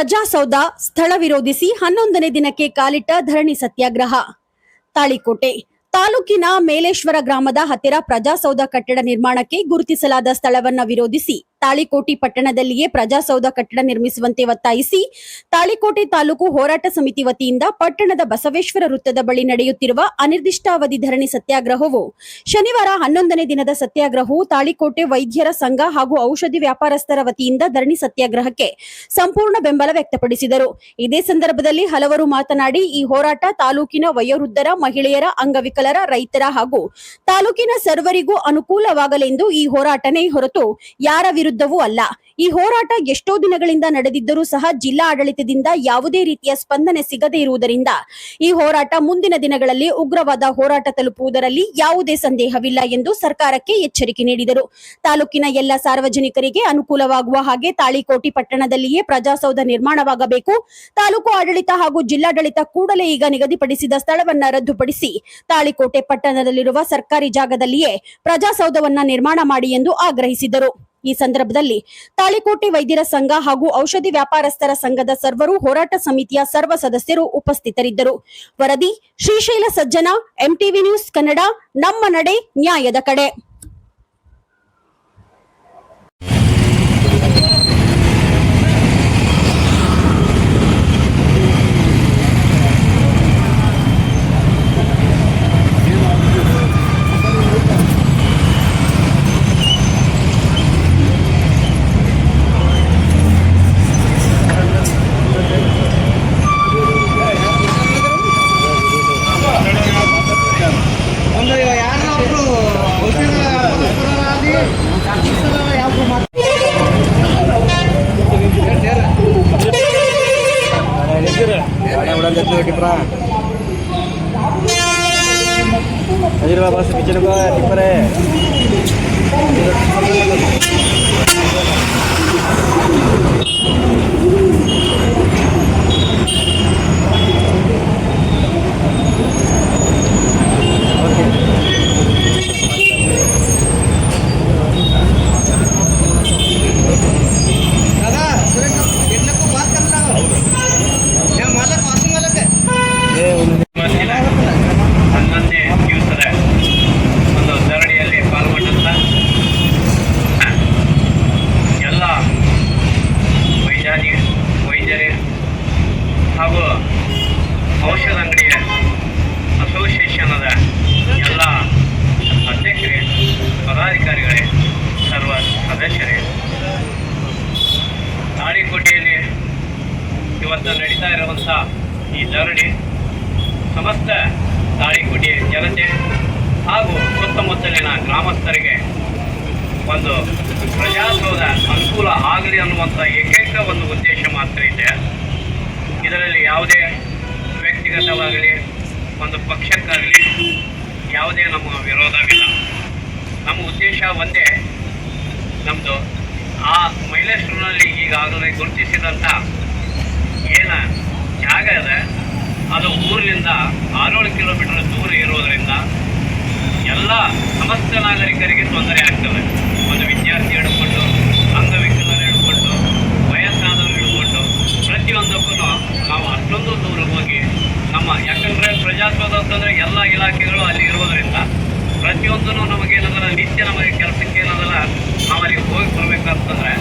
ಪ್ರಜಾಸೌಧ ಸ್ಥಳ ವಿರೋಧಿಸಿ 11ನೇ ದಿನಕ್ಕೆ ಕಾಲಿಟ್ಟ ಧರಣಿ ಸತ್ಯಾಗ್ರಹ. ತಾಳಿಕೋಟೆ ತಾಲೂಕಿನ ಮೇಲೇಶ್ವರ ಗ್ರಾಮದ ಹತ್ತಿರ ಪ್ರಜಾಸೌಧ ಕಟ್ಟಡ ನಿರ್ಮಾಣಕ್ಕೆ ಗುರುತಿಸಲಾದ ಸ್ಥಳವನ್ನು ವಿರೋಧಿಸಿ ತಾಳಿಕೋಟೆ ಪಟ್ಟಣದಲ್ಲಿಯೇ ಪ್ರಜಾಸೌಧ ಕಟ್ಟಡ ನಿರ್ಮಿಸುವಂತೆ ಒತ್ತಾಯಿಸಿ ತಾಳಿಕೋಟೆ ತಾಲೂಕು ಹೋರಾಟ ಸಮಿತಿ ವತಿಯಿಂದ ಪಟ್ಟಣದ ಬಸವೇಶ್ವರ ವೃತ್ತದ ಬಳಿ ನಡೆಯುತ್ತಿರುವ ಅನಿರ್ದಿಷ್ಟಾವಧಿ ಧರಣಿ ಸತ್ಯಾಗ್ರಹವು ಶನಿವಾರ 11ನೇ ದಿನದ ಸತ್ಯಾಗ್ರಹವು ತಾಳಿಕೋಟೆ ವೈದ್ಯರ ಸಂಘ ಹಾಗೂ ಔಷಧಿ ವ್ಯಾಪಾರಸ್ಥರ ವತಿಯಿಂದ ಧರಣಿ ಸತ್ಯಾಗ್ರಹಕ್ಕೆ ಸಂಪೂರ್ಣ ಬೆಂಬಲ ವ್ಯಕ್ತಪಡಿಸಿದರು. ಇದೇ ಸಂದರ್ಭದಲ್ಲಿ ಹಲವರು ಮಾತನಾಡಿ, ಈ ಹೋರಾಟ ತಾಲೂಕಿನ ವಯೋವೃದ್ಧರ, ಮಹಿಳೆಯರ, ಅಂಗವಿಕಲರ, ರೈತರ ಹಾಗೂ ತಾಲೂಕಿನ ಸರ್ವರಿಗೂ ಅನುಕೂಲವಾಗಲೆಂದು ಈ ಹೋರಾಟನೇ ಹೊರತು ಯಾರ ವಿರುದ್ಧವೂ ಅಲ್ಲ. ಈ ಹೋರಾಟ ಎಷ್ಟೋ ದಿನಗಳಿಂದ ನಡೆದಿದ್ದರೂ ಸಹ ಜಿಲ್ಲಾ ಆಡಳಿತದಿಂದ ಯಾವುದೇ ರೀತಿಯ ಸ್ಪಂದನೆ ಸಿಗದೇ ಇರುವುದರಿಂದ ಈ ಹೋರಾಟ ಮುಂದಿನ ದಿನಗಳಲ್ಲಿ ಉಗ್ರವಾದ ಹೋರಾಟ ತಲುಪುವುದರಲ್ಲಿ ಯಾವುದೇ ಸಂದೇಹವಿಲ್ಲ ಎಂದು ಸರ್ಕಾರಕ್ಕೆ ಎಚ್ಚರಿಕೆ ನೀಡಿದರು. ತಾಲೂಕಿನ ಎಲ್ಲ ಸಾರ್ವಜನಿಕರಿಗೆ ಅನುಕೂಲವಾಗುವ ಹಾಗೆ ತಾಳಿಕೋಟೆ ಪಟ್ಟಣದಲ್ಲಿಯೇ ಪ್ರಜಾಸೌಧ ನಿರ್ಮಾಣವಾಗಬೇಕು. ತಾಲೂಕು ಆಡಳಿತ ಹಾಗೂ ಜಿಲ್ಲಾಡಳಿತ ಕೂಡಲೇ ಈಗ ನಿಗದಿಪಡಿಸಿದ ಸ್ಥಳವನ್ನ ರದ್ದುಪಡಿಸಿ ತಾಳಿಕೋಟೆ ಪಟ್ಟಣದಲ್ಲಿರುವ ಸರ್ಕಾರಿ ಜಾಗದಲ್ಲಿಯೇ ಪ್ರಜಾಸೌಧವನ್ನ ನಿರ್ಮಾಣ ಮಾಡಿ ಎಂದು ಆಗ್ರಹಿಸಿದರು. ಈ ಸಂದರ್ಭದಲ್ಲಿ ತಾಳಿಕೋಟೆ ವೈದ್ಯರ ಸಂಘ ಹಾಗೂ ಔಷಧಿ ವ್ಯಾಪಾರಸ್ಥರ ಸಂಘದ ಸರ್ವರು, ಹೋರಾಟ ಸಮಿತಿಯ ಸರ್ವ ಸದಸ್ಯರು ಉಪಸ್ಥಿತರಿದ್ದರು. ವರದಿ ಶ್ರೀಶೈಲ ಸಜ್ಜನ, ಎಂಟಿವಿ ನ್ಯೂಸ್ ಕನ್ನಡ, ನಮ್ಮ ನಡೆ ನ್ಯಾಯದ ಕಡೆ. बस पीछे को टिप्पर है ಹಾಗೂ ಔಷಧ ಅಂಗಡಿಯ ಅಸೋಸಿಯೇಷನದ ಎಲ್ಲ ಅಧ್ಯಕ್ಷರೇ, ಪದಾಧಿಕಾರಿಗಳೇ, ಸರ್ವ ಸದಸ್ಯರೇ, ತಾಳಿಕೋಟೆಯಲ್ಲಿ ಇವತ್ತು ನಡೀತಾ ಇರುವಂಥ ಈ ಧರಣಿ ಸಮಸ್ತ ತಾಳಿಕೋಟೆಯ ಜನತೆ ಹಾಗೂ ಸುತ್ತಮುತ್ತಲಿನ ಗ್ರಾಮಸ್ಥರಿಗೆ ಒಂದು ಪ್ರಜಾಸೌಧ ಅನುಕೂಲ ಆಗಲಿ ಅನ್ನುವಂಥ ಏಕೈಕ ಒಂದು ಉದ್ದೇಶ ಮಾತ್ರ ಇದೆ. ಇದರಲ್ಲಿ ಯಾವುದೇ ವ್ಯಕ್ತಿಗತವಾಗಲಿ ಒಂದು ಪಕ್ಷಕ್ಕಾಗಲಿ ಯಾವುದೇ ನಮ್ಮ ವಿರೋಧವಿಲ್ಲ. ನಮ್ಮ ಉದ್ದೇಶ ಒಂದೇ, ನಮ್ಮದು ಆ ಮೈಲೇಶ್ವರನಲ್ಲಿ ಈಗಾಗಲೇ ಗುರುತಿಸಿದಂಥ ಏನು ಜಾಗ ಇದೆ ಅದು ಊರಿನಿಂದ 6-7 ಕಿಲೋಮೀಟರ್ ದೂರ ಇರೋದರಿಂದ ಎಲ್ಲ ಸಮಸ್ತ ನಾಗರಿಕರಿಗೆ ತೊಂದರೆ ಆಗ್ತದೆ. ಒಂದು ವಿದ್ಯಾರ್ಥಿ ಹಿಡ್ಕೊಂಡು, ಅಂಗವಿಕಲರು ಹಿಡ್ಕೊಂಡು, ವಯಸ್ಸಾದವರು ಹಿಡ್ಕೊಂಡು ಪ್ರತಿಯೊಂದಕ್ಕೂ ನಾವು ಅಷ್ಟೊಂದು ದೂರ ಹೋಗಿ ಯಾಕಂದರೆ ಪ್ರಜಾಸೌಧ ಅಂತಂದರೆ ಎಲ್ಲ ಇಲಾಖೆಗಳು ಅಲ್ಲಿ ಇರೋದರಿಂದ ಪ್ರತಿಯೊಂದೂ ನಮಗೇನದಲ್ಲ ನಿತ್ಯ ನಮಗೆ ಕೆಲಸಕ್ಕೆ ಏನದಲ್ಲ ನಾವು ಅಲ್ಲಿಗೆ ಹೋಗಿ ಬರಬೇಕಂತಂದರೆ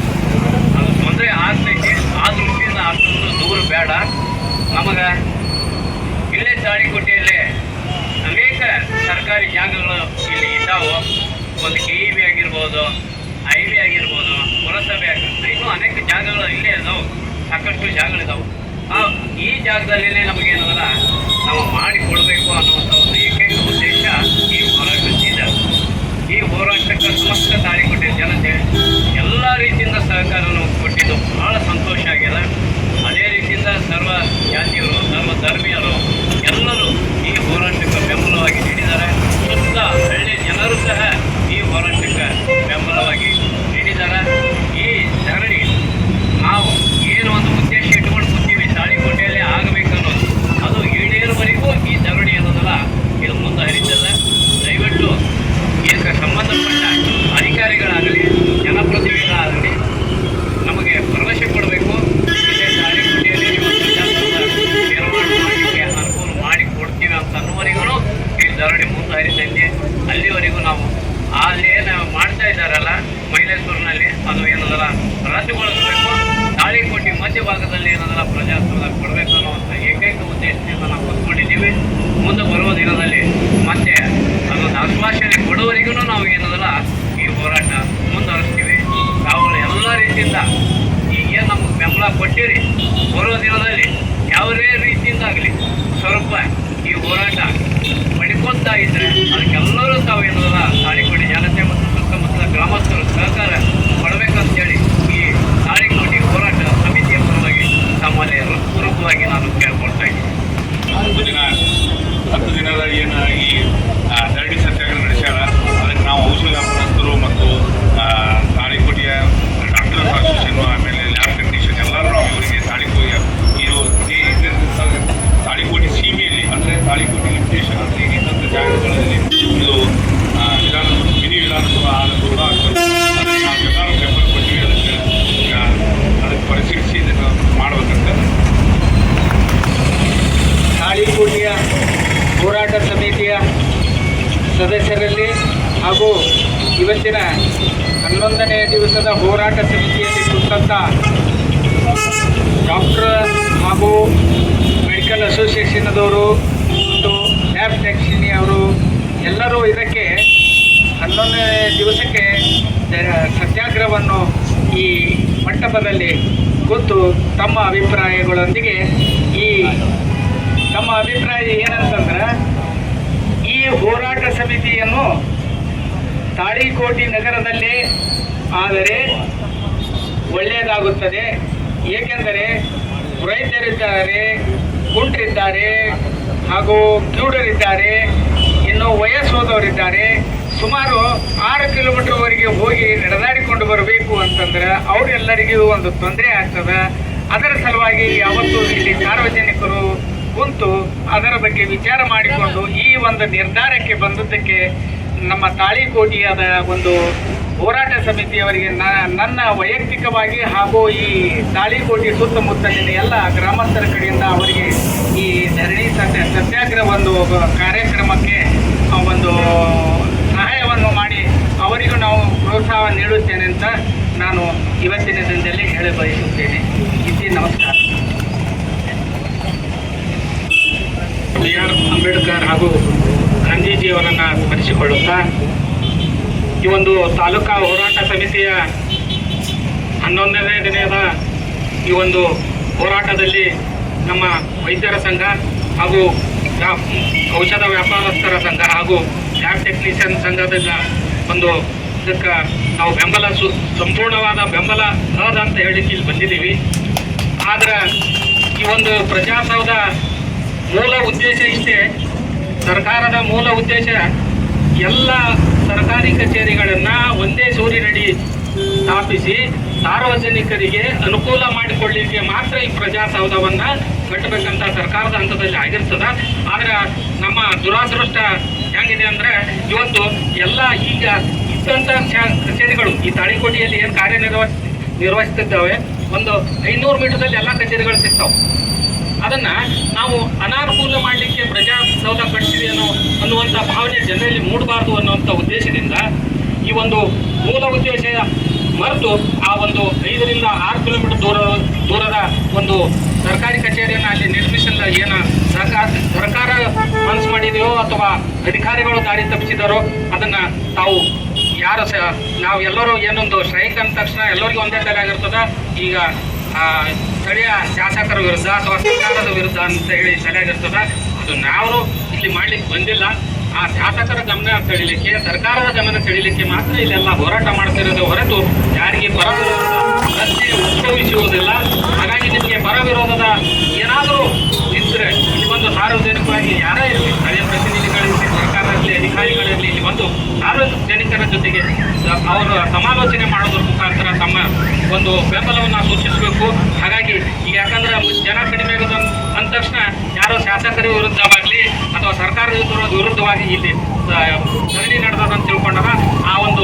ಅದು ತೊಂದರೆ ಆಗ್ತೈತಿ. ಆ ದೃಷ್ಟಿಯಿಂದ ಅಷ್ಟೊಂದು ದೂರ ಬೇಡ. ನಮಗೆ ಇಲ್ಲೇ ತಾಳಿಕೋಟೆಯಲ್ಲೇ ಅನೇಕ ಸರ್ಕಾರಿ ಜಾಗಗಳು ಇಲ್ಲಿ ಇದ್ದಾವೆ. ಒಂದು KEB ಆಗಿರ್ಬೋದು, IB ಆಗಿರ್ಬೋದು, ಪುರಸಭೆ ಇನ್ನೂ ಅನೇಕ ಜಾಗಗಳು ಇಲ್ಲೇ ಇದಾವೆ, ಸಾಕಷ್ಟು ಜಾಗಗಳಿದ್ದಾವೆ. ಈ ಜಾಗದಲ್ಲೇ ನಮಗೇನದಲ್ಲ ನಾವು ಮಾಡಿಕೊಡ್ಬೇಕು ಅನ್ನುವಂಥ ಒಂದು ಏಕೈಕ ಉದ್ದೇಶ ಈ ಹೋರಾಟಕ್ಕಿದೆ. ಈ ಹೋರಾಟಕ್ಕೆ ಸಮಸ್ತ ತಾಳಿಕೋಟೆ ಜನತೆ ಎಲ್ಲ ರೀತಿಯಿಂದ ಸಹಕಾರವನ್ನು ಕೊಟ್ಟಿದ್ದು ಭಾಳ ಸಂತೋಷ ಆಗಿದೆ. ಅದೇ ರೀತಿಯಿಂದ ಸರ್ವ ಜಾತಿಯರು, ಸರ್ವ ಧರ್ಮೀಯರು ಎಲ್ಲರೂ ಈ ಹೋರಾಟಕ್ಕೆ ಬೆಂಬಲವಾಗಿ ನೀಡಿದ್ದಾರೆ. ಸುತ್ತ ಹಳ್ಳಿ ಜನರು ಸಹ ಈ ಹೋರಾಟಕ್ಕೆ ಬೆಂಬಲವಾಗಿ ನೀಡಿದ್ದಾರೆ. ಈ ಧರಣಿ ನಾವು ಏನು ಒಂದು ಉದ್ದೇಶ ಇಟ್ಕೊಂಡು ಕೂತೀವಿ, ತಾಳಿಕೋಟೆಯಲ್ಲೇ ಆಗಬೇಕನ್ನೋದು ಅದು ಈಡೇರುವವರೆಗೂ ಈ ಧರಣಿ ಅನ್ನೋದಲ್ಲ ಇದು ಮುಂದುವರಿತದೆ. ದಯವಿಟ್ಟು ಇದಕ್ಕೆ ಸಂಬಂಧಪಟ್ಟ ಅಧಿಕಾರಿಗಳಾಗಲಿ, ಜನಪ್ರತಿನಿಧಿಗಳಾಗಲಿ ನಮಗೆ ಭರವಸೆ ಕೊಡಬೇಕು. ಇದೇ ತಾಳಿಕೋಟೆ ಎಂಬುದನ್ನು ಕೊಡಬೇಕು ಅನ್ನುವಂಥ ಏಕೈಕ ಉದ್ದೇಶದಿಂದ ನಾವು ಹೊಂದ್ಕೊಂಡಿದ್ದೀವಿ. ಮುಂದೆ ಬರುವ ದಿನದಲ್ಲಿ ಮತ್ತೆ ಅದೊಂದು ಆಶ್ವಾಸನೆ ಕೊಡುವವರೆಗೂ ನಾವು ಏನದಲ್ಲ ಈ ಹೋರಾಟ ಮುಂದುವರಿಸ್ತೀವಿ. ತಾವುಗಳು ಎಲ್ಲ ರೀತಿಯಿಂದ ಈಗೇನು ನಮಗೆ ಬೆಂಬಲ ಕೊಟ್ಟಿರಿ, ಬರುವ ದಿನದಲ್ಲಿ ಯಾವುದೇ ರೀತಿಯಿಂದಾಗಲಿ ಸ್ವಲ್ಪ ಈ ಹೋರಾಟ ಪಡ್ಕೊತಾ ಇದ್ದರೆ ಅದಕ್ಕೆಲ್ಲರೂ ತಾವು ಏನದಲ್ಲ ತಾಳಿಕೋಟೆ ಜನತೆ ಮತ್ತು ಸುತ್ತಮುತ್ತಲ ಗ್ರಾಮಸ್ಥರು ಸಹಕಾರ ಕೊಡಬೇಕಂತೇಳಿ ಈ ತಾಳಿಕೋಟೆ ಹೋರಾಟ ಸಮಿತಿಯ ಪರವಾಗಿ ತಮ್ಮಲ್ಲಿ ಹೃತ್ಪೂರ್ವಕವಾಗಿ ನಾನು ಕೇಳ್ಕೊಳ್ತಾ ಇದ್ದೀನಿ. 10 ದಿನದ ಏನು ಈ ಧರಣಿ ಸತ್ಯಾಗ್ರಹ ನಡೆಸ್ಯಾರ, ಅದಕ್ಕೆ ನಾವು ಔಷಧ ವ್ಯಾಪಾರಸ್ಥರು ಮತ್ತು ತಾಳಿಕೋಟೆಯ ಡಾಕ್ಟರ್ ಅಸೋಸಿಯೇಷನ್, ಆಮೇಲೆ ಲ್ಯಾಬ್ ಟೆಕ್ನಿಷಿಯನ್ ಎಲ್ಲರೂ ನಾವು ಇವರಿಗೆ ತಾಳಿಕೋಟೆ ಸೀಮೆಯಲ್ಲಿ ಅಂದರೆ ತಾಳಿಕೋಟೆ ಲಿಮಿಟೇಷನ್ ಅಂದರೆ ಇನ್ನಿತರ ಜಾಗಗಳಲ್ಲಿ ಇದು ಮಿನಿ ವಿಧಾನಸಭಾ ಆದ ಕೂಡ ನಾವೆಲ್ಲರೂ ಬೆಂಬಲ ಕೊಟ್ಟಿವಿ. ಅದಕ್ಕೆ ಪರಿಶೀಲಿಸಿ ಇದನ್ನು ಮಾಡಬೇಕಂತ. ತಾಳಿಕೋಟೆಯ ಹೋರಾಟ ಸಮಿತಿಯ ಸದಸ್ಯರಲ್ಲಿ ಹಾಗೂ ಇವತ್ತಿನ 11ನೇ ದಿವಸದ ಹೋರಾಟ ಸಮಿತಿಯಲ್ಲಿ ಕುರಿತಂಥ ಡಾಕ್ಟರ್ ಹಾಗೂ ಮೆಡಿಕಲ್ ಅಸೋಸಿಯೇಷನ್ನದವರು ಮತ್ತು ಲ್ಯಾಬ್ ಟೆಕ್ನಿಷಿಯನ್ ಅವರು ಎಲ್ಲರೂ ಇದಕ್ಕೆ 11ನೇ ದಿವಸಕ್ಕೆ ಸತ್ಯಾಗ್ರಹವನ್ನು ಈ ಮಂಟಪದಲ್ಲಿ ಕೂತು ತಮ್ಮ ಅಭಿಪ್ರಾಯಗಳೊಂದಿಗೆ ತಮ್ಮ ಅಭಿಪ್ರಾಯ ಏನಂತಂದ್ರೆ, ಈ ಹೋರಾಟ ಸಮಿತಿಯನ್ನು ತಾಳಿಕೋಟೆ ನಗರದಲ್ಲಿ ಆದರೆ ಒಳ್ಳೆಯದಾಗುತ್ತದೆ. ಏಕೆಂದರೆ ರೈತರಿದ್ದಾರೆ, ಕುಂಟರಿದ್ದಾರೆ, ಹಾಗೂ ಕಿವುಡರಿದ್ದಾರೆ, ಇನ್ನು ವಯಸ್ಸೋದವರಿದ್ದಾರೆ. ಸುಮಾರು 6 ಕಿಲೋಮೀಟರ್ವರೆಗೆ ಹೋಗಿ ನಡೆದಾಡಿಕೊಂಡು ಬರಬೇಕು ಅಂತಂದ್ರೆ ಅವರೆಲ್ಲರಿಗೂ ಒಂದು ತೊಂದರೆ ಆಗ್ತದೆ. ಅದರ ಸಲುವಾಗಿ ಯಾವತ್ತೂ ಇಲ್ಲಿ ಸಾರ್ವಜನಿಕರು ಕುಂತು ಅದರ ಬಗ್ಗೆ ವಿಚಾರ ಮಾಡಿಕೊಂಡು ಈ ಒಂದು ನಿರ್ಧಾರಕ್ಕೆ ಬಂದದ್ದಕ್ಕೆ ನಮ್ಮ ತಾಳಿಕೋಟೆಯಾದ ಒಂದು ಹೋರಾಟ ಸಮಿತಿಯವರಿಗೆ ನನ್ನ ವೈಯಕ್ತಿಕವಾಗಿ ಹಾಗೂ ಈ ತಾಳಿಕೋಟೆ ಸುತ್ತಮುತ್ತಲಿನ ಎಲ್ಲ ಗ್ರಾಮಸ್ಥರ ಕಡೆಯಿಂದ ಅವರಿಗೆ ಈ ಧರಣಿ ಸತ್ಯಾಗ್ರಹ ಒಂದು ಕಾರ್ಯಕ್ರಮಕ್ಕೆ ಒಂದು ಸಹಾಯವನ್ನು ಮಾಡಿ ಅವರಿಗೂ ನಾವು ಪ್ರೋತ್ಸಾಹ ನೀಡುತ್ತೇನೆ ಅಂತ ನಾನು ಇವತ್ತಿನ ದಿನದಲ್ಲಿ ಹೇಳ ಬಯಸುತ್ತೇನೆ. ನಮಸ್ಕಾರ. BR ಅಂಬೇಡ್ಕರ್ ಹಾಗೂ ಗಾಂಧೀಜಿಯವರನ್ನು ಸ್ಮರಿಸಿಕೊಳ್ಳುತ್ತಾ ಈ ಒಂದು ತಾಲೂಕಾ ಹೋರಾಟ ಸಮಿತಿಯ 11ನೇ ದಿನದ ಈ ಒಂದು ಹೋರಾಟದಲ್ಲಿ ನಮ್ಮ ವೈದ್ಯರ ಸಂಘ ಹಾಗೂ ಔಷಧ ವ್ಯಾಪಾರಸ್ಥರ ಸಂಘ ಹಾಗೂ ಲ್ಯಾಬ್ ಟೆಕ್ನಿಷಿಯನ್ ಸಂಘದಿಂದ ಒಂದು ಇದಕ್ಕೆ ನಾವು ಬೆಂಬಲ ಸಂಪೂರ್ಣವಾದ ಬೆಂಬಲ ಅದ ಅಂತ ಹೇಳಿಕ್ಕೆ ಇಲ್ಲಿ ಬಂದಿದ್ದೀವಿ. ಆದ್ರೆ ಈ ಒಂದು ಪ್ರಜಾಸೌಧ ಮೂಲ ಉದ್ದೇಶ ಇಷ್ಟೇ. ಸರ್ಕಾರದ ಮೂಲ ಉದ್ದೇಶ ಎಲ್ಲ ಸರ್ಕಾರಿ ಕಚೇರಿಗಳನ್ನು ಒಂದೇ ಸೂರಿನಡಿ ಸ್ಥಾಪಿಸಿ ಸಾರ್ವಜನಿಕರಿಗೆ ಅನುಕೂಲ ಮಾಡಿಕೊಳ್ಳಲಿಕ್ಕೆ ಮಾತ್ರ ಈ ಪ್ರಜಾಸೌಧವನ್ನು ಕಟ್ಟಬೇಕಂತ ಸರ್ಕಾರದ ಹಂತದಲ್ಲಿ ಆಗಿರ್ತದೆ. ಆದರೆ ನಮ್ಮ ದುರಾದೃಷ್ಟ ಹೆಂಗಿದೆ ಅಂದರೆ ಇವತ್ತು ಎಲ್ಲ ಈಗ ಇದ್ದಂಥ ಕಚೇರಿಗಳು ಈ ತಾಳಿಕೋಟೆಯಲ್ಲಿ ಏನು ನಿರ್ವಹಿಸ್ತಿದ್ದಾವೆ ಒಂದು 500 ಮೀಟರ್ದಲ್ಲಿ ಎಲ್ಲ ಕಚೇರಿಗಳು ಸಿಗ್ತಾವೆ. ಅದನ್ನು ನಾವು ಅನಾನುಕೂಲ ಮಾಡಲಿಕ್ಕೆ ಪ್ರಜಾಸೌಧ ಕಟ್ಟಿದೆ ಅನ್ನುವಂಥ ಭಾವನೆ ಜನರಲ್ಲಿ ಮೂಡಬಾರ್ದು ಅನ್ನುವಂಥ ಉದ್ದೇಶದಿಂದ ಈ ಒಂದು ಮೂಲ ಉದ್ದೇಶ ಮರೆತು ಆ ಒಂದು 5 ರಿಂದ 6 ಕಿಲೋಮೀಟರ್ ದೂರದ ಒಂದು ಸರ್ಕಾರಿ ಕಚೇರಿಯನ್ನು ಅಲ್ಲಿ ನಿರ್ಮಿಸಲು ಏನು ಸರ್ಕಾರ ಮನಸ್ಸು ಮಾಡಿದೆಯೋ ಅಥವಾ ಅಧಿಕಾರಿಗಳು ದಾರಿ ತಪ್ಪಿಸಿದಾರೋ ಅದನ್ನು ತಾವು ಯಾರು ನಾವೆಲ್ಲರೂ ಏನೊಂದು ಸ್ಟ್ರೈಕ್ ಅಂದ ತಕ್ಷಣ ಎಲ್ಲರಿಗೂ ಒಂದೇ ತಲೆ ಆಗಿರ್ತದೆ. ಈಗ ಸ್ಥಳೀಯ ಶಾಸಕರ ವಿರುದ್ಧ ಅಥವಾ ಸರ್ಕಾರದ ವಿರುದ್ಧ ಅಂತ ಹೇಳಿ ಸರಿಯಾಗಿರ್ತದೆ. ಅದು ನಾವು ಇಲ್ಲಿ ಮಾಡ್ಲಿಕ್ಕೆ ಬಂದಿಲ್ಲ. ಆ ಶಾಸಕರ ಗಮನ ಸೆಳೀಲಿಕ್ಕೆ, ಸರ್ಕಾರದ ಗಮನ ಸೆಳೀಲಿಕ್ಕೆ ಮಾತ್ರ ಇಲ್ಲೆಲ್ಲ ಹೋರಾಟ ಮಾಡ್ತಿರೋದು ಹೊರತು ಯಾರಿಗೆ ಪರ ವಿರೋಧದ ಪ್ರಶ್ನೆ ಉದ್ಭವಿಸುವುದಿಲ್ಲ. ಹಾಗಾಗಿ ನಿಮಗೆ ಪರ ವಿರೋಧದ ಏನಾದರೂ ಇದ್ದರೆ ಇಲ್ಲಿ ಬಂದು ಸಾರ್ವಜನಿಕವಾಗಿ ಯಾರೇ ಇರಲಿ, ಸ್ಥಳೀಯ ಪ್ರತಿನಿಧಿಗಳಿರಲಿ, ಸರ್ಕಾರದಲ್ಲಿ ಅಧಿಕಾರಿಗಳಿರಲಿ, ಇಲ್ಲಿ ಬಂದು ಸಾರ್ವಜನಿಕರ ಜೊತೆಗೆ ಅವರು ಸಮಾಲೋಚನೆ ಮಾಡೋದ್ರ ಮುಖಾಂತರ ತಮ್ಮ ಒಂದು ಬೆಂಬಲವನ್ನು ಸೂಚಿಸಬೇಕು. ಹಾಗಾಗಿ ಈಗ ಯಾಕಂದ್ರೆ ಜನ ಕಡಿಮೆ ಆಗೋದು ಅಂದ ತಕ್ಷಣ ಯಾರೋ ಶಾಸಕರ ವಿರುದ್ಧವಾಗಲಿ ಅಥವಾ ಸರ್ಕಾರದ ವಿರುದ್ಧವಾಗಿ ಇಲ್ಲಿ ಧರಣಿ ನಡೆದಂತ ತಿಳ್ಕೊಂಡಾಗ ಆ ಒಂದು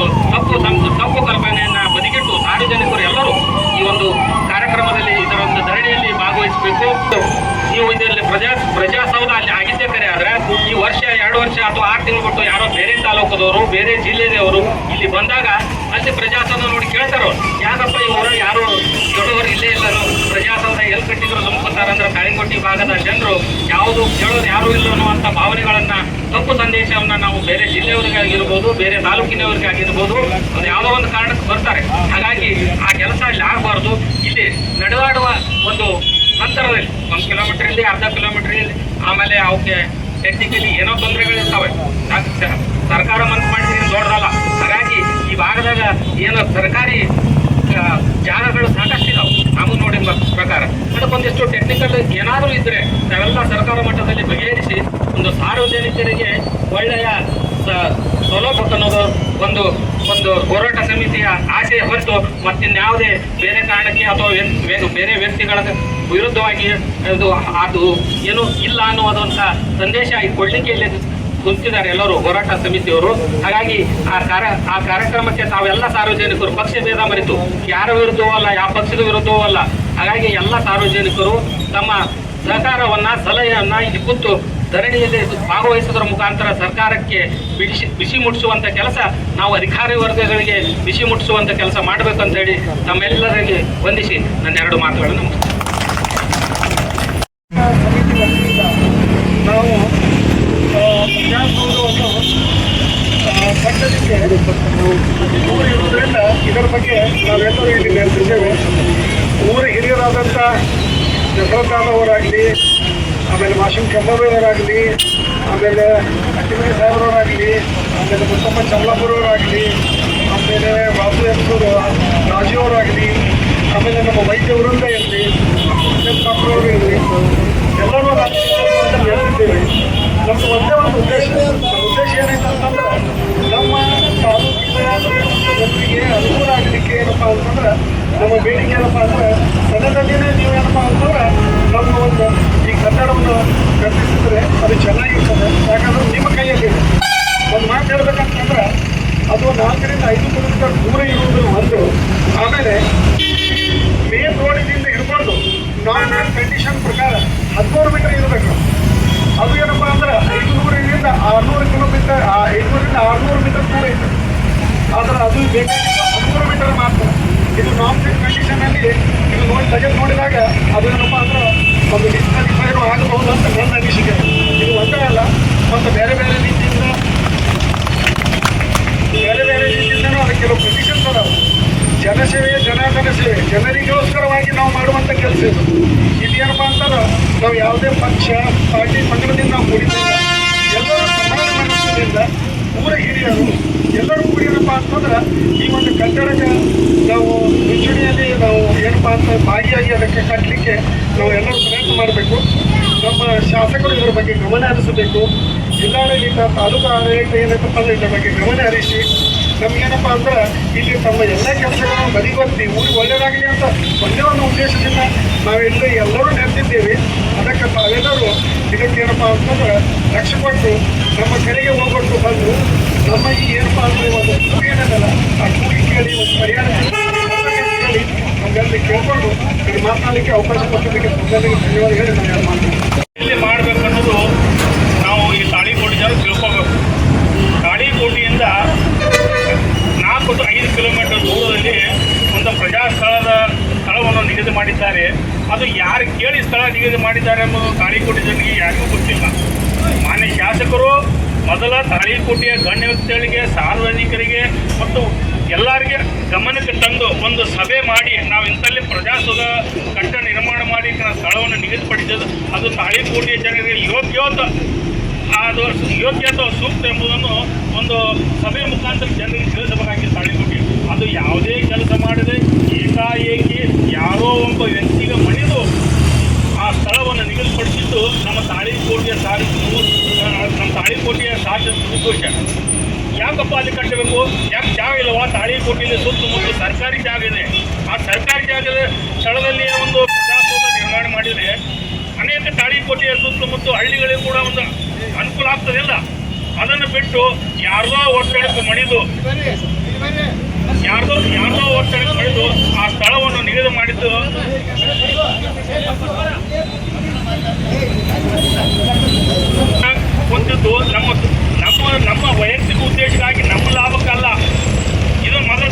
ತಪ್ಪು ಕಲ್ಪನೆಯನ್ನು ಬದಿಗಿಟ್ಟು ಸಾರ್ವಜನಿಕರು ಎಲ್ಲರೂ ಈ ಒಂದು ಕಾರ್ಯಕ್ರಮದಲ್ಲಿ ಇದರ ಒಂದು ಧರಣಿಯಲ್ಲಿ ಭಾಗವಹಿಸಬೇಕು. ನೀವು ಇದರಲ್ಲಿ ಪ್ರಜಾಸೌಧ ಅಲ್ಲಿ ಆಗಿದ್ದೇ ಕರೆ ಆದರೆ ಈ ವರ್ಷ 2 ವರ್ಷ ಅಥವಾ 6 ತಿಂಗಳು ಬಿಟ್ಟು ಯಾರೋ ಬೇರೆ ತಾಲೂಕದವರು ಬೇರೆ ಜಿಲ್ಲೆಯವರು ಇಲ್ಲಿ ಬಂದಾಗ ಅಲ್ಲಿ ಪ್ರಜಾಸೌಧ ನೋಡಿ ಕೇಳ್ತಾರೋ ಯಾಕಪ್ಪ ಈ ಊರಲ್ಲಿ ಯಾರು ದೊಡ್ಡವರು ಇಲ್ಲೇ ಇಲ್ಲರು ಪ್ರಜಾಸೌಧ ಎಲ್ಲಿ ಕಟ್ಟಿದ್ರು ನಂಬ್ಕೊತಾರೆ ಅಂದ್ರೆ ತಾಳಿಕೋಟೆ ಭಾಗದ ಜನರು ಯಾವುದು ಕೇಳೋರು ಯಾರು ಇಲ್ಲ ಅನ್ನುವಂಥ ಭಾವನೆಗಳನ್ನ ತಪ್ಪು ಸಂದೇಶವನ್ನ ನಾವು ಬೇರೆ ಜಿಲ್ಲೆಯವರಿಗೆ ಆಗಿರ್ಬೋದು, ಬೇರೆ ತಾಲೂಕಿನವರಿಗೆ ಆಗಿರ್ಬೋದು, ಅದು ಯಾವುದೋ ಒಂದು ಕಾರಣಕ್ಕೆ ಬರ್ತಾರೆ. ಹಾಗಾಗಿ ಆ ಕೆಲಸ ಇಲ್ಲಿ ಆಗಬಾರ್ದು. ಇಲ್ಲಿ ನಡೆದಾಡುವ ಒಂದು ಅಂತರದಲ್ಲಿ 1 ಕಿಲೋಮೀಟರ್ ಇಲ್ಲಿ, ಅರ್ಧ ಕಿಲೋಮೀಟರ್ ಇಲ್ಲಿ, ಆಮೇಲೆ ಅವಕ್ಕೆ ಟೆಕ್ನಿಕಲಿ ಏನೋ ತೊಂದರೆಗಳಿರ್ತಾವೆ. ಸರ್ಕಾರ ಮನ್ಸು ಮಾಡಿದ್ರೆ ದೊಡ್ಡದಲ್ಲ. ಹಾಗಾಗಿ ಈ ಭಾಗದಾಗ ಏನೋ ಸರ್ಕಾರಿ ಜಾಗಗಳು ಸಾಕಷ್ಟು ಇದಾವೆ ನಮಗೆ ನೋಡಿದ ಪ್ರಕಾರ. ಅದಕ್ಕೊಂದಿಷ್ಟು ಟೆಕ್ನಿಕಲ್ ಏನಾದರೂ ಇದ್ದರೆ ನಾವೆಲ್ಲ ಸರ್ಕಾರ ಮಟ್ಟದಲ್ಲಿ ಬಗೆಹರಿಸಿ ಒಂದು ಸಾರ್ವಜನಿಕರಿಗೆ ಒಳ್ಳೆಯ ಸೌಲಭ್ಯ ಅನ್ನೋದು ಒಂದು ಹೋರಾಟ ಸಮಿತಿಯ ಆಶಯ ಹೊರತು ಮತ್ತಿನ್ಯಾವುದೇ ಬೇರೆ ಕಾರಣಕ್ಕೆ ಅಥವಾ ಬೇರೆ ವ್ಯಕ್ತಿಗಳ ವಿರುದ್ಧವಾಗಿ ಅದು ಏನು ಇಲ್ಲ ಅನ್ನುವಂಥ ಸಂದೇಶ ಕೊಡ್ಲಿಕ್ಕೆ ಇಲ್ಲಿ ಕುಂತಿದ್ದಾರೆ ಎಲ್ಲರೂ ಹೋರಾಟ ಸಮಿತಿಯವರು. ಹಾಗಾಗಿ ಆ ಕಾರ್ಯಕ್ರಮಕ್ಕೆ ತಾವೆಲ್ಲ ಸಾರ್ವಜನಿಕರು ಪಕ್ಷ ಭೇದ ಮರೆತು ಯಾರ ವಿರುದ್ಧವೂ ಅಲ್ಲ, ಯಾವ ಪಕ್ಷದ ವಿರುದ್ಧವೂ ಅಲ್ಲ. ಹಾಗಾಗಿ ಎಲ್ಲ ಸಾರ್ವಜನಿಕರು ತಮ್ಮ ಸಹಕಾರವನ್ನ ಸಲಹೆಯನ್ನ ಇಲ್ಲಿ ಕೂತು ಧರಣಿಯಲ್ಲಿ ಭಾಗವಹಿಸುವುದರ ಮುಖಾಂತರ ಸರ್ಕಾರಕ್ಕೆ ಬಿಸಿ ಮುಟ್ಟಿಸುವಂಥ ಕೆಲಸ, ನಾವು ಅಧಿಕಾರಿ ವರ್ಗಗಳಿಗೆ ಬಿಸಿ ಮುಟ್ಟಿಸುವಂಥ ಕೆಲಸ ಮಾಡಬೇಕಂತ ಹೇಳಿ ತಮ್ಮೆಲ್ಲರಿಗೆ ವಂದಿಸಿ ನನ್ನ 2 ಮಾತುಗಳನ್ನು ನಾವು ಪ್ರಜಾಸೌಧವನ್ನು ಕಟ್ಟಲಿಕ್ಕೆ ಊರು ಇರುವುದರಿಂದ ಇದರ ಬಗ್ಗೆ ನಾವೆಲ್ಲರೂ ಇಲ್ಲಿ ನೆಲೆಸಿದ್ದೇವೆ. ಊರ ಹಿರಿಯರಾದಂಥ ಜಫರತಾನವರಾಗಲಿ, ಆಮೇಲೆ ಮಾಶಿಂ ಕೆಂಬಾವಿಯವರಾಗಲಿ, ಆಮೇಲೆ ಅಟ್ಟಿಮಣಿ ಸಾಹೇಬರವರಾಗಲಿ, ಆಮೇಲೆ ಮುತ್ತಮ್ಮ ಚಲ್ಲಾಪುರವರಾಗಲಿ, ಆಮೇಲೆ ವಾಸುದೇವರು ರಾಜೀವರಾಗಲಿ, ಆಮೇಲೆ ನಮ್ಮ ವೈದ್ಯ ವೃಂದ ಇರಲಿ, ಡಾಕ್ಟರ್ವರು ಇರಲಿ, ಎಲ್ಲರೂ ಹೇಳ್ತಿದ್ದೇವೆ. ನಮ್ಮದು ಒಂದೇ ಒಂದು ಉದ್ದೇಶ. ನಮ್ಮ ಉದ್ದೇಶ ಏನೈತೆ ಅಂತಂದ್ರೆ ನಮ್ಮ ತಾಲೂಕಿನ ಜನರಿಗೆ ಅನುಕೂಲ ಆಗಲಿಕ್ಕೆ ಏನಪ್ಪ ಅಂತಂದ್ರೆ ನಮ್ಮ ಬೇಡಿಕೆ ಏನಪ್ಪ ಅಂದ್ರೆ ಸದನದಲ್ಲಿನೇ ನೀವು ಏನಪ್ಪ ಅಂತಂದ್ರೆ ನಮ್ಮ ಒಂದು ಈ ಕಟ್ಟಡವನ್ನು ಕಟ್ಟಿಸಿದ್ರೆ ಅದು ಚೆನ್ನಾಗಿರ್ತದೆ. ಯಾಕಂದ್ರೆ ನಿಮ್ಮ ಕೈಯಲ್ಲಿ ಒಂದು ಮಾತು ಹೇಳ್ಬೇಕಂತಂದ್ರೆ ಅದು 4 ರಿಂದ 5 ಕಿಲೋಮೀಟರ್ ದೂರ ಇರುವುದು ಒಂದು. ಆಮೇಲೆ ಮೇನ್ ರೋಡಿನಿಂದ ಹಿಡ್ಕೊಂಡು ನಾನ್ ಕಂಡೀಷನ್ ಪ್ರಕಾರ 13 ಮೀಟರ್ ಇರಬೇಕು. ಅದು ಏನಪ್ಪ ಅಂದ್ರೆ 500ರಿಂದ 600 ಕಿಲೋಮೀಟರ್, 500ರಿಂದ 600 ಮೀಟರ್ ದೂರ ಇದೆ. ಆದರೆ ಅದು ಬೇಕಾಗಿದ್ದು 13 ಮೀಟರ್ ಮಾತ್ರ. ಇದು ನಾನ್ ಫಿಟ್ ಕಂಡೀಷನಲ್ಲಿ ಇದು ನೋಡಿದಾಗ ಅದು ಏನಪ್ಪ ಅಂದ್ರೆ ಒಂದು ಡಿಸ್ಕ್ವಾಲಿಫೈರು ಆಗಬಹುದು ಅಂತ ನನ್ನ ಅನಿಸಿಕೆ. ಇದು ಒಂದೇ ಅಲ್ಲ, ಮತ್ತು ಬೇರೆ ಬೇರೆ ರೀತಿಯಿಂದನೂ ಅದಕ್ಕೆ ಕೆಲವು ಕಂಡೀಷನ್ಸ್ ಅದಾವೆ. ಜನಸೇವೆ, ಜನಾರ್ದನ ಸೇವೆ, ಜನರಿಗೋಸ್ಕರವಾಗಿ ನಾವು ಮಾಡುವಂಥ ಕೆಲಸ ಇದು. ಇದೇನಪ್ಪ ಅಂತಂದ್ರೆ ನಾವು ಯಾವುದೇ ಪಕ್ಷ ಪಾರ್ಟಿ ಪಂಗಡದಿಂದ ನಾವು ಕೂಡಿದ್ದೇವೆ. ಎಲ್ಲರೂ ಸಮಾನ ಮನಸ್ಸಿನಿಂದ ಊರ ಹಿರಿಯರು ಎಲ್ಲರೂ ಕೂಡಿ ಏನಪ್ಪ ಅಂತಂದ್ರೆ ಈ ಒಂದು ಕಟ್ಟಡಕ್ಕೆ ನಾವು ಮುಂಚೂಣಿಯಲ್ಲಿ ನಾವು ಏನಪ್ಪ ಅಂತ ಭಾಗಿಯಾಗಿ ಅದಕ್ಕೆ ಕಟ್ಟಲಿಕ್ಕೆ ನಾವು ಎಲ್ಲರೂ ಪ್ರಯತ್ನ ಮಾಡಬೇಕು. ನಮ್ಮ ಶಾಸಕರು ಇದರ ಬಗ್ಗೆ ಗಮನ ಹರಿಸಬೇಕು. ಜಿಲ್ಲಾಡಳಿತ, ತಾಲೂಕು ಆಡಳಿತ ಏನೈತಪ್ಪ ಅಂದ್ರೆ ಇದರ ಬಗ್ಗೆ ಗಮನ ಹರಿಸಿ ನಮಗೇನಪ್ಪ ಅಂದ್ರೆ ಇಲ್ಲಿ ತಮ್ಮ ಎಲ್ಲ ಕೆಲಸಗಳನ್ನು ಬದಿಗೊತ್ತಿ ಊರಿಗೆ ಒಳ್ಳೆಯದಾಗಲಿ ಅಂತ ಒಂದೇ ಒಂದು ಉದ್ದೇಶದಿಂದ ನಾವಿಲ್ಲಿ ಎಲ್ಲರೂ ನೆರೆದಿದ್ದೇವೆ. ಅದಕ್ಕೆ ತಾವೆಲ್ಲರೂ ಇದಕ್ಕೆ ಏನಪ್ಪ ಅಂತಂದ್ರೆ ಲಕ್ಷ್ಯ ಕೊಟ್ಟು ನಮ್ಮ ಕಡೆಗೆ ಹೋಗ್ಬಿಟ್ಟು ಬಂದು ನಮ್ಮ ಈ ಏನಪ್ಪ ಅಂದರೆ ಒಂದು ಕೂಗಿ ಏನದಲ್ಲ ಆ ಕೂಗಿ ಕೇಳಿ ಒಂದು ಪರಿಹಾರ ಕೇಳಿ ನಮ್ಗೆಲ್ಲರಿಗೆ ಕೇಳ್ಕೊಂಡು ಇಲ್ಲಿ ಮಾತನಾಡಲಿಕ್ಕೆ ಅವಕಾಶ ಕೊಟ್ಟಿದ್ದಕ್ಕೆ ತಮ್ಮೆಲ್ಲರಿಗೆ ಧನ್ಯವಾದ ಹೇಳಿ ನಾನು ಯಾರು ಮಾತಾಡ್ತೀನಿ. ಇಲ್ಲಿ ಮಾಡಬೇಕು ಅನ್ನೋದು ನಾವು ಈ ತಾಳಿಕೋಟೆ ಜನ ತಿಳ್ಕೋಬೇಕು. ತಾಳಿಕೋಟೆಯಿಂದ 4 to 5 ಕಿಲೋಮೀಟರ್ ದೂರದಲ್ಲಿ ಒಂದು ಸ್ಥಳವನ್ನು ನಿಗದಿ ಮಾಡಿದ್ದಾರೆ. ಅದು ಯಾರು ಕೇಳಿ ಸ್ಥಳ ನಿಗದಿ ಮಾಡಿದ್ದಾರೆ ಎಂಬುದು ತಾಳಿಕೋಟೆ ಜನರಿಗೆ ಯಾರಿಗೂ ಗೊತ್ತಿಲ್ಲ. ಮಾನ್ಯ ಶಾಸಕರು ಮೊದಲ ತಾಳಿಕೋಟೆಯ ಗಣ್ಯ ವ್ಯಕ್ತಿಗಳಿಗೆ, ಸಾರ್ವಜನಿಕರಿಗೆ ಮತ್ತು ಎಲ್ಲರಿಗೆ ಗಮನಕ್ಕೆ ತಂದು ಒಂದು ಸಭೆ ಮಾಡಿ ನಾವು ಇಂಥಲ್ಲಿ ಪ್ರಜಾಸೌಧ ಕಟ್ಟಡ ನಿರ್ಮಾಣ ಮಾಡಿ ಸ್ಥಳವನ್ನು ನಿಗದಿಪಡಿಸಿದ್ದು ಅದು ತಾಳಿಕೋಟೆಯ ಜನರಿಗೆ ಯೋಗ್ಯತೆ ಸೂಕ್ತ ಎಂಬುದನ್ನು ಒಂದು ಸಭೆ ಮುಖಾಂತರ ಜನರಿಗೆ ತಿಳಿಸಬೇಕಾಗಿದೆ. ತಾಳಿಕೋಟೆ ಅದು ಯಾವುದೇ ಕೆಲಸ ಮಾಡದೆ ಏಕಾಏಕಿ ಯಾರೋ ಒಬ್ಬ ವ್ಯಕ್ತಿಗೆ ಮಣಿದು ಆ ಸ್ಥಳವನ್ನು ನಿಗದಿಪಡಿಸಿದ್ದು ನಮ್ಮ ತಾಳಿಕೋಟೆಯ ಶಾಸನ ಉದ್ದೇಶ. ಯಾಕಪ್ಪ ಅಲ್ಲಿ ಕಟ್ಟಬೇಕು? ಯಾಕೆ ಜಾಗ ಇಲ್ಲವಾ? ತಾಳಿಕೋಟೆಯಲ್ಲಿ ಸುತ್ತಮುತ್ತ ಸರ್ಕಾರಿ ಜಾಗ ಇದೆ. ಆ ಸರ್ಕಾರಿ ಜಾಗದ ಸ್ಥಳದಲ್ಲಿ ಒಂದು ಪ್ರಜಾಸೌಧ ನಿರ್ಮಾಣ ಮಾಡಿದರೆ ಅನೇಕ ತಾಳಿಕೋಟೆಯ ಸುತ್ತಮುತ್ತ ಹಳ್ಳಿಗಳಿಗೂ ಕೂಡ ಒಂದು ಅನುಕೂಲ ಆಗ್ತದಿಲ್ಲ. ಅದನ್ನು ಬಿಟ್ಟು ಯಾರ್ದೋ ಒತ್ತಡಕ್ಕೆ ಮಣಿದು ಆ ಸ್ಥಳವನ್ನು ನಿಗದಿ ಮಾಡಿದ್ದು ಹೊಂದಿದ್ದು ನಮ್ಮ ವೈಯಕ್ತಿಕ ಉದ್ದೇಶಕ್ಕಾಗಿ ನಮ್ಮ ಲಾಭಕ್ಕಲ್ಲ. ಇದು ಮೊದಲು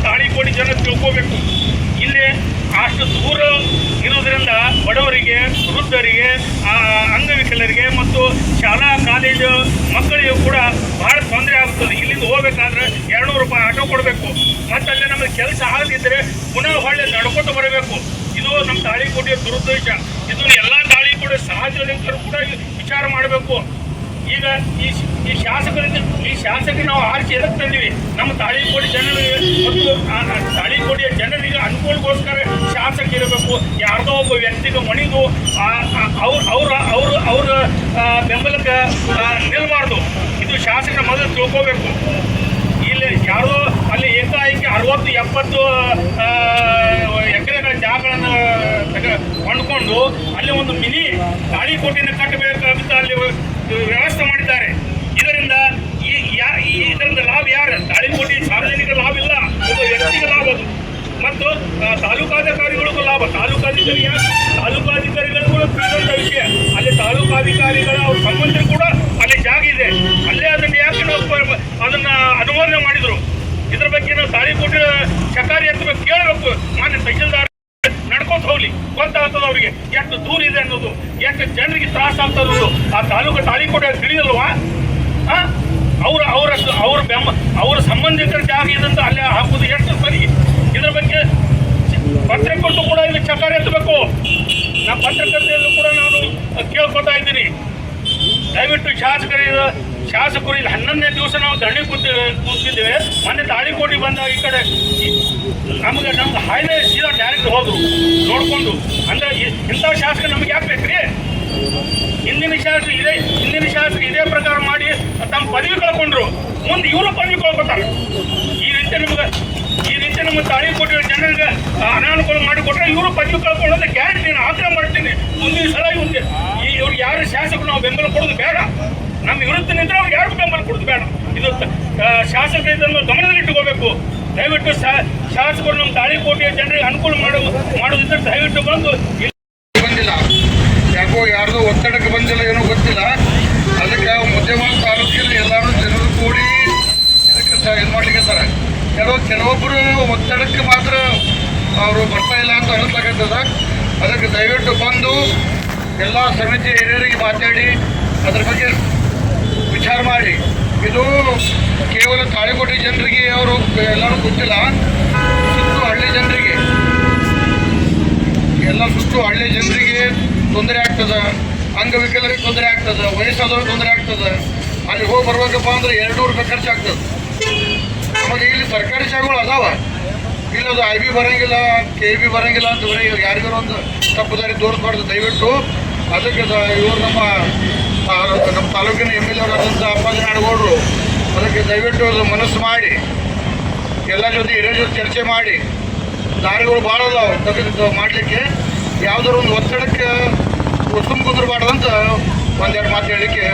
ಅಂಗವಿಕಲರಿಗೆ ಮತ್ತು ಶಾಲಾ ಕಾಲೇಜು ಮಕ್ಕಳಿಗೂ ಕೂಡ ಭಾಳ ತೊಂದರೆ ಆಗುತ್ತದೆ. ಇಲ್ಲಿಂದ ಹೋಗ್ಬೇಕಾದ್ರೆ 200 ರೂಪಾಯಿ ಆಟೋ ಕೊಡಬೇಕು, ಮತ್ತು ಅಲ್ಲಿ ನಮಗೆ ಕೆಲಸ ಆಗದಿದ್ದರೆ ಪುನಃ ಹೊಳ್ಳಿ ನಡ್ಕೊಂಡು ಬರಬೇಕು. ಇದು ನಮ್ಮ ತಾಳಿಕೋಟೆಯ ದುರುದ್ದೇಶ. ಇದನ್ನು ಎಲ್ಲ ತಾಳಿಕೋಟೆ ಸಾರ್ವಜನಿಕರು ಕೂಡ ವಿಚಾರ ಮಾಡಬೇಕು. ಈಗ ಈ ಶಾಸಕರಿಗೆ ನಾವು ಆರಿಸಿ ಎದಕ್ಕೆ ತಂದಿವಿ? ನಮ್ಮ ತಾಳಿಕೋಟೆ ಜನರಿಗೆ ಮತ್ತು ತಾಳಿಕೋಟೆಯ ಜನರಿಗೆ ಅನುಕೂಲಗೋಸ್ಕರ ಶಾಸಕ ಇರಬೇಕು. ಯಾರ್ದೋ ಒಬ್ಬ ವ್ಯಕ್ತಿಗೆ ಮಣಿದು ಅವ್ರ ಬೆಂಬಲಕ್ಕೆ ನಿಲ್ಬಾರ್ದು. ಇದು ಶಾಸಕರ ಮೊದಲು ತಿಳ್ಕೋಬೇಕು. ಇಲ್ಲಿ ಯಾರೋ ಅಲ್ಲಿ ಏಕಾಏಕಿ 60-70 ಎಕರೆಗಳ ಜಾಗಗಳನ್ನು ಕೊಂಡ್ಕೊಂಡು ಅಲ್ಲಿ ಒಂದು ಮಿನಿ ತಾಳಿಕೋಟೆಯನ್ನು ಕಟ್ಟಬೇಕಂತ ಅಲ್ಲಿ ವ್ಯವಸ್ಥೆ ಮಾಡಿದ್ದಾರೆ. ಇದರಿಂದ ಲಾಭ ಯಾರು? ತಾಳಿಕೋಟೆ ಸಾರ್ವಜನಿಕ ಲಾಭ ಇಲ್ಲ, ಒಬ್ಬ ವ್ಯಕ್ತಿಗೆ ಲಾಭ ಅದು. ಮತ್ತು ತಾಲೂಕಾಧಿಕಾರಿಗಳಿಗೂ ಲಾಭ. ತಾಲೂಕಾಧಿಕಾರಿಗಳಿಗೂ ತಿಳಿದಂಥ ವಿಷಯ. ಅಲ್ಲಿ ತಾಲೂಕಾಧಿಕಾರಿಗಳ ಅವ್ರ ಸಂಬಂಧಿಕರು ಕೂಡ ಅಲ್ಲಿ ಜಾಗ ಇದೆ. ಅಲ್ಲೇ ಅದನ್ನು ಯಾಕೆ ನಾವು ಅದನ್ನ ಅನುಮೋದನೆ ಮಾಡಿದ್ರು? ಇದ್ರ ಬಗ್ಗೆ ನಾವು ತಾಳಿಕೋಟೆ ಚಕಾರಿ ಎತ್ತಬೇಕು, ಕೇಳಬೇಕು. ಮಾನ್ಯ ತಹಶೀಲ್ದಾರ್ ನಡ್ಕೋತ ಹೋಗ್ಲಿ, ಗೊತ್ತಾಗ್ತದೆ ಅವ್ರಿಗೆ ಎಷ್ಟು ದೂರ ಇದೆ ಅನ್ನೋದು, ಎಷ್ಟು ಜನರಿಗೆ ತ್ರಾಸ ಆಗ್ತದೆ ಅನ್ನೋದು. ಆ ತಾಳಿಕೋಟೆ ತಿಳಿಯಲ್ವಾ? ಅವ್ರ ಸಂಬಂಧಿಕರ ಜಾಗ ಇದಂತ ಅಲ್ಲೇ ಹಾಕುವುದು ಎಷ್ಟು ಸರಿ? ಇದ್ರ ಬಗ್ಗೆ ಪತ್ರಕರ್ತರು ಕೂಡ ಇಲ್ಲಿ ಚಕಾರ ಎತ್ತಬೇಕು. ನಾ ಪತ್ರಕರ್ತೆಯಲ್ಲೂ ಕೂಡ ನಾನು ಕೇಳ್ಕೊತಾ ಇದ್ದೀನಿ, ದಯವಿಟ್ಟು ಶಾಸಕರು ಇಲ್ಲಿ 11ನೇ ದಿವಸ ನಾವು ಧರಣಿ ಕೂತಿದ್ದೇವೆ. ಮೊನ್ನೆ ತಾಳಿಕೋಟೆ ಬಂದಾಗ ಈ ಕಡೆ ನಮ್ಗೆ ಹಾಯ್ದೆ ಸೀದಾ ಡೈರೆಕ್ಟ್ ಹೋದ್ರು ನೋಡ್ಕೊಂಡು. ಅಂದ್ರೆ ಇಂಥ ಶಾಸಕ ನಮ್ಗೆ ಯಾಕೆ ಬೇಕ್ರಿ? ಹಿಂದಿನ ಶಾಸಕ ಇದೇ ಪ್ರಕಾರ ಮಾಡಿ ತಮ್ಮ ಪದವಿ ಕಳ್ಕೊಂಡ್ರು. ಮುಂದೆ ಇವರು ಪದವಿ ಕಳ್ಕೊತಾರೆ. ಈ ರೀತಿ ನಮ್ಮ ತಾಳಿಕೋಟೆ ಜನರಿಗೆ ಅನಾನುಕೂಲ ಮಾಡಿಕೊಟ್ರೆ ಇವರು ಪದವಿ ಕಳ್ಕೊಳ್ಳೋದು ಗ್ಯಾರಂಟಿ. ನಾನು ಆಗ್ರಹ ಮಾಡ್ತೀನಿ, ಮುಂದಿನ ಸಲ ಇವ್ರಿಗೆ ಯಾರು ಶಾಸಕರು ನಾವು ಬೆಂಬಲ ಕೊಡೋದು ಬೇಡ. ನಮ್ಮ ವಿರುದ್ಧ ನಿಂತರೆ ಅವ್ರಿಗೆ ಯಾರು ಬೆಂಬಲ ಕೊಡೋದು ಬೇಡ. ಇದು ಶಾಸಕರು ಇದನ್ನು ಗಮನದಲ್ಲಿಟ್ಟುಕೋಬೇಕು. ದಯವಿಟ್ಟು ಶಾಸಕರು ನಮ್ಮ ತಾಳಿಕೋಟೆಯ ಜನರಿಗೆ ಅನುಕೂಲ ಮಾಡೋದಿದ್ದರೆ ದಯವಿಟ್ಟು ಬಂದು. ಬಂದಿಲ್ಲ, ಯಾಕೋ ಯಾರ್ದೋ ಒತ್ತಡಕ್ಕೆ ಬಂದಿಲ್ಲ, ಏನೋ ಗೊತ್ತಿಲ್ಲ. ಅದಕ್ಕೆ ಮುದ್ದೇಮಾಲ್ ತಾಲೂಕಿನ ಎಲ್ಲರೂ ಜನರು ಕೂಡಿ ಇದಕ್ಕೆ ಇದು ಮಾಡ್ಲಿಕ್ಕೆ ಕೆಲವೊಬ್ಬರು ಒತ್ತಡಕ್ಕೆ ಮಾತ್ರ ಅವರು ಬರ್ತಾ ಇಲ್ಲ ಅಂತ ಅನಿಸ್ಲಾಗತ್ತದ. ಅದಕ್ಕೆ ದಯವಿಟ್ಟು ಬಂದು ಎಲ್ಲ ಸಮಿತಿ ಹಿರಿಯರಿಗೆ ಮಾತಾಡಿ ಅದ್ರ ಬಗ್ಗೆ ವಿಚಾರ ಮಾಡಿ. ಇದು ಕೇವಲ ತಾಳಿಕೋಟೆ ಜನರಿಗೆ ಅವರು ಎಲ್ಲರೂ ಗೊತ್ತಿಲ್ಲ, ಸುತ್ತು ಹಳ್ಳಿ ಜನರಿಗೆ ತೊಂದರೆ ಆಗ್ತದೆ, ಅಂಗವಿಕಲರಿಗೆ ತೊಂದರೆ ಆಗ್ತದೆ, ವಯಸ್ಸಾದವ್ರಿಗೆ ತೊಂದರೆ ಆಗ್ತದೆ. ಅಲ್ಲಿ ಹೋಗಿ ಬರ್ಬೇಕಪ್ಪ ಅಂದ್ರೆ 200 ರೂಪಾಯಿ ಖರ್ಚಾಗ್ತದೆ. ನಮಗೆ ಇಲ್ಲಿ ಸರ್ಕಾರಿ ಜಾಗಗಳು ಅದಾವ, ಇಲ್ಲದು IB ಬರೋಂಗಿಲ್ಲ, KB ಬರೋಂಗಿಲ್ಲ ಅಂತ ಬರೀ ಯಾರಿಗಾರು ಒಂದು ತಪ್ಪು ದಾರಿ ತೋರಿಸ್ಬಾರ್ದು ದಯವಿಟ್ಟು. ಅದಕ್ಕೆ ಇವರು ನಮ್ಮ ತಾಲೂಕಿನ MLA ಅವರಾದಂಥ ಅಪ್ಪಾಜಿ ನಾಡಗೌಡರು ಅದಕ್ಕೆ ದಯವಿಟ್ಟು ಅದು ಮನಸ್ಸು ಮಾಡಿ ಎಲ್ಲ ಹಿರಿಯರ ಜೊತೆ ಚರ್ಚೆ ಮಾಡಿ ದಾರಿಗಳು ಭಾಳ ಅದಾವೆ ತೆಗೆದು ಮಾಡಲಿಕ್ಕೆ. ಯಾವುದಾದ್ರು ಒಂದು ಒತ್ತಡಕ್ಕೆ ಸುಮ್ಮ ಕುಂದ್ರಬಾರ್ದಂತ ಒಂದೆರಡು ಮಾತು ಹೇಳಲಿಕ್ಕೆ